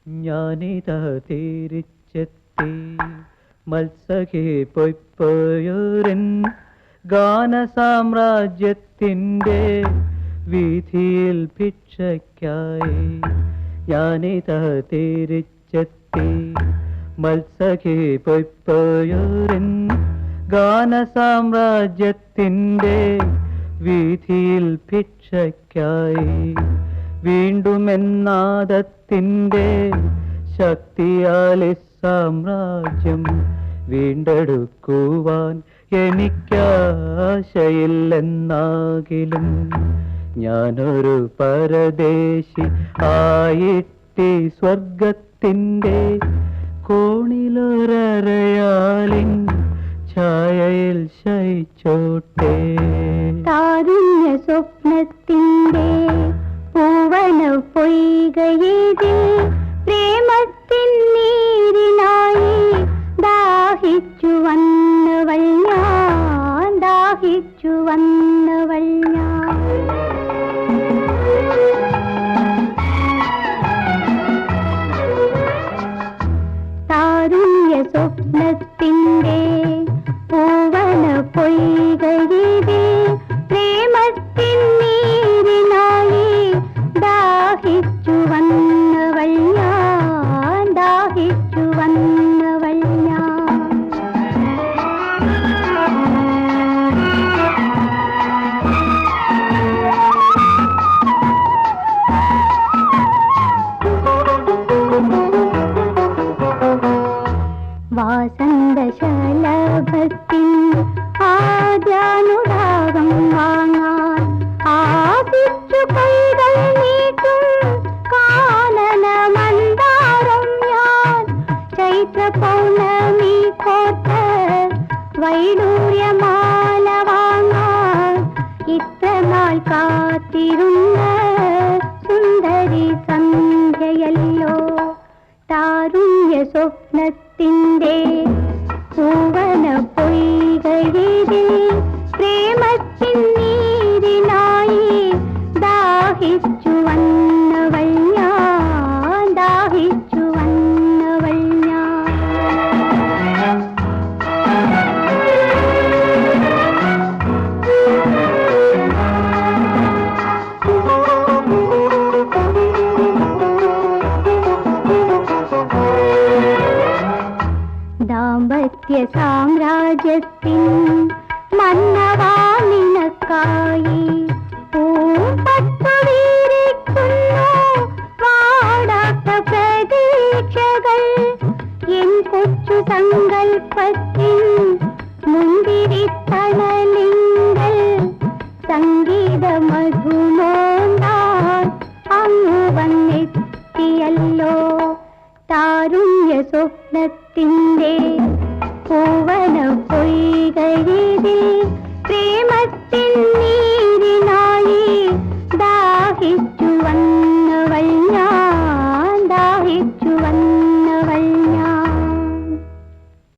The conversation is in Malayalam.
ഞാനിതാ തിരിച്ചെത്തി മത്സഖേ പൊയ്പോയോരൻ ഗാനസാമ്രാജ്യത്തിൻ്റെ വീഥിയിൽ ഭിക്ഷയ്ക്കായി. ഞാനിതാ തിരിച്ചെത്തി മത്സഖേ പൊയ്പോയോരൻ ഗാനസാമ്രാജ്യത്തിൻ്റെ വീഥിയിൽ ഭിക്ഷയ്ക്കായി. വീണ്ടും എന്നാദത്തിൻ്റെ ശക്തിയാൽ സാമ്രാജ്യം വീണ്ടെടുക്കുവാൻ എനിക്കാശയില്ലെന്നാകിലും ഞാനൊരു പരദേശി ആയിട്ടി സ്വർഗത്തിൻ്റെ കോണിലൊരയാലിൻ ഛായയിൽ ശയിച്ചോട്ടെ. താരുണ്യ സ്വപ്നത്തിൻ്റെ പൂവന പൊയ്കയിതിൽ പ്രേമത്തിൻ നീരിനായി ദാഹിച്ചു വന്നവൾ ഞാൻ, ദാഹിച്ചു വന്നവൾ ഞാൻ. താരുണ്യ സ്വപ്നത്തിൻ്റെ പൂവന പൊയ്കയിതിൽ പ്രേമത്തിൻ നീരിനായി ദാഹിച്ചു വന്നവൾ ഞാൻ, ദാഹിച്ചു വന്നവൾ ഞാൻ. വാസന്തശലഭത്തിൻ ആദ്യാനുരാഗം വാങ്ങാൻ ആദിച്ചു കൈകൾ നീട്ടും കാനന മന്ദാരം ഞാൻ. ചൈത്ര പൗർണമി കോട്ട വൈഡൂര്യമാല വാങ്ങാൻ ഇത്രനാൾ കാത്തിരുന്ന സുന്ദരി സന്ധ്യയല്ലോ. താരുണ്യ സ്വപ്നത്തിൻ്റെ പൂവന പൊയ്കയിതിൽ പ്രേമത്തിൻ നീരിനായി ദാഹിച്ചു വന്നവൾ ഞാൻ, ദാഹിച്ചു വന്നവൾ ഞാൻ. ദാമ്പത്യ സാമ്രാജ്യത്തിൻ മന്നവാ നിനക്കായി പൂമ്പട്ടു വീരിക്കുന്നു വാടാത്ത പ്രതീക്ഷകൾ. എൻ കൊച്ചു സങ്കൽപ്പത്തിൻ മുന്തിരിത്തണലിങ്കൽ സംഗീത മധുമോന്താൻ അങ്ങ് വന്നെത്തിയല്ലോ. താരുണ്യ സ്വപ്നത്തിൻ്റെ പൂവന പൊയ്കയിതിൽ പ്രേമത്തിൻ നീരിനായി ദാഹിച്ചു